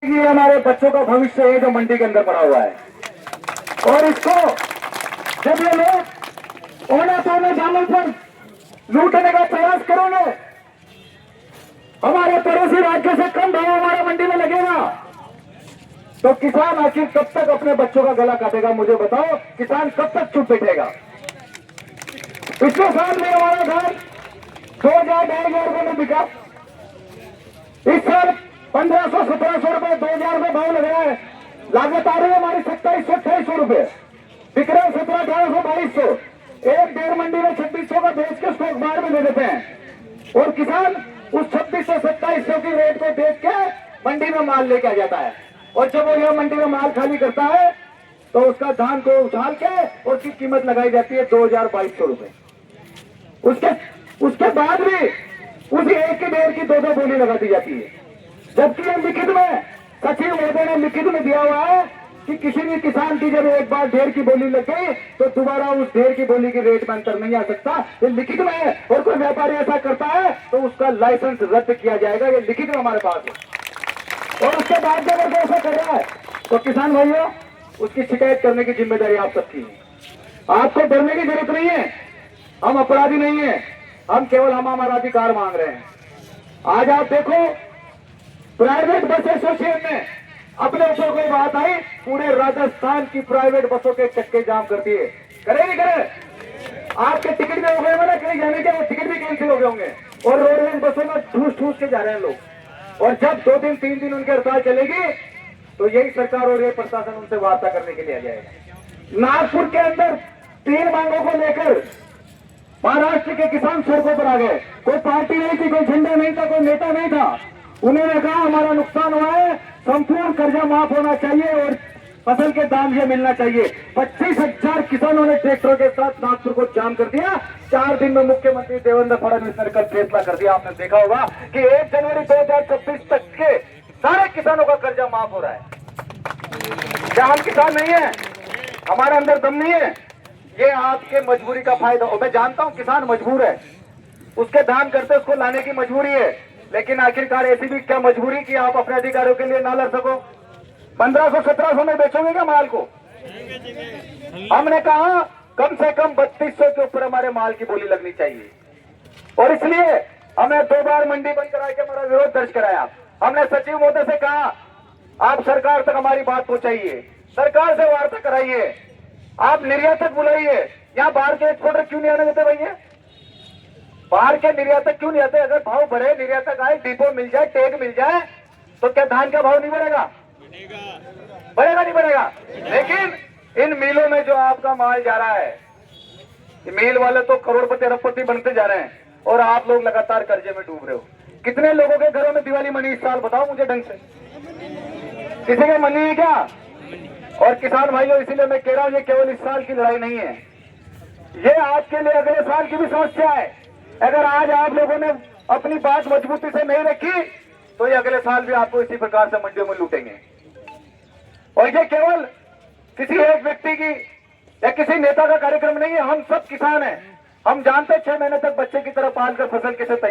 ये हमारे बच्चों का भविष्य है जो मंडी के अंदर पड़ा हुआ है। और इसको जब ये लोग ओना तोने दामों पर लूटने का प्रयास करोगे, हमारे पड़ोसी राज्य से कम भाव हमारे मंडी में लगेगा, तो किसान आखिर कब तक अपने बच्चों का गला काटेगा? मुझे बताओ, किसान कब तक चुप बैठेगा? पिछले साल में हमारा धान 2,000-2,500 रुपए में बिका। इस साल 1,500-1,700 रुपए 2,000 रुपए भाव लग रहा है। लागत आ रही है हमारी 2,700-2,800 रुपए, बिक रहे 17,000-2,200। एक डेढ़ मंडी में 2,600 का बेच के स्टॉक बाहर में दे देते हैं और किसान उस 2,600-2,700 की रेट को देख के मंडी में माल लेके आ जाता है। और जब वो यह मंडी में माल खाली करता है तो उसका धान को उछाल के और उसकी कीमत लगाई जाती है 2,000-2,200 रुपए। उसके बाद भी उसी एक की डेढ़ की 2-2 बोली लगा दी जाती है, जबकि ये लिखित में सचिव महोदय ने लिखित में दिया हुआ है कि किसी भी किसान की जब एक बार ढेर की बोली लग गई तो दोबारा उस ढेर की बोली की रेट में अंतर नहीं आ सकता। ये लिखित में है और कोई व्यापारी ऐसा करता है तो उसका लाइसेंस रद्द किया जाएगा। ये लिखित में हमारे पास है। और उसके बाद जब वो ऐसा कर रहा है तो किसान भाइयों, उसकी शिकायत करने की जिम्मेदारी आप सबकी है। आपको डरने की जरूरत नहीं है। हम अपराधी नहीं है, हम केवल हमारा अधिकार मांग रहे हैं। आज आप देखो, प्राइवेट बस एसोसिएशन ने अपने ऊपर कोई बात आई, पूरे राजस्थान की प्राइवेट बसों के चक्के जाम कर दिए। करे नहीं करे? आपके टिकट भी हो गए होंगे ना कहीं जाने के, वो टिकट भी कैंसिल हो गए होंगे और रोडवेज बसों में ठूस ठूस के जा रहे हैं लोग। और जब 2 दिन 3 दिन उनकी हड़ताल चलेगी तो यही सरकार और ये प्रशासन उनसे वार्ता करने के लिए आ जाएगा। नागपुर के अंदर 3 मांगों को लेकर महाराष्ट्र के किसान सड़कों पर आ गए। कोई पार्टी नहीं थी, कोई झंडा नहीं था, कोई नेता नहीं था। उन्होंने कहा हमारा नुकसान हुआ है, संपूर्ण कर्जा माफ होना चाहिए और फसल के दाम ये मिलना चाहिए। 25,000 किसानों ने ट्रैक्टरों के साथ नागपुर को जाम कर दिया। 4 दिन में मुख्यमंत्री देवेंद्र फडणवीस ने कल फैसला कर दिया। आपने देखा होगा कि 1 जनवरी 2026 तक के सारे किसानों का कर्जा माफ हो रहा है। क्या हम किसान नहीं है? हमारे अंदर दम नहीं है? ये आपके मजबूरी का फायदा। और मैं जानता हूं किसान मजबूर है, उसके धान करते उसको लाने की मजबूरी है, लेकिन आखिरकार ऐसी भी क्या मजबूरी कि आप अपने अधिकारों के लिए ना लड़ सको? 1,500-1,700 में बेचोगे क्या माल को? हमने कहा कम से कम 3,200 के ऊपर हमारे माल की बोली लगनी चाहिए। और इसलिए हमें 2 बार मंडी बंद करा के हमारा विरोध दर्ज कराया। हमने सचिव महोदय से कहा आप सरकार तक हमारी बात पहुंचाइए, सरकार से वार्ता कराइए, आप निर्यातक बुलाइए। यहाँ बाहर के एक्सपोर्टर क्यों नहीं आने देते भैया? बाहर के निर्यातक क्यों नहीं आते? अगर भाव बढ़े, निर्यातक आए, डिपो मिल जाए, टैग मिल जाए, तो क्या धान का भाव नहीं बढ़ेगा? बढ़ेगा नहीं बढ़ेगा? लेकिन इन मिलों में जो आपका माल जा रहा है, मिल वाले तो करोड़पति अरबपति बनते जा रहे हैं और आप लोग लगातार कर्जे में डूब रहे हो। कितने लोगों के घरों में दिवाली मनी इस साल? बताओ मुझे ढंग से। किसी के मनी है क्या? और किसान भाइयों, इसीलिए मैं कह रहा हूं ये केवल इस साल की लड़ाई नहीं है, ये आपके लिए अगले साल की भी समस्या है। अगर आज आप लोगों ने अपनी बात मजबूती से नहीं रखी तो ये अगले साल भी आपको इसी प्रकार से मंडियों में लूटेंगे। और ये केवल किसी एक व्यक्ति की या किसी नेता का कार्यक्रम नहीं है। हम सब किसान हैं। हम जानते 6 महीने तक बच्चे की तरह पालकर फसल कैसे तैयार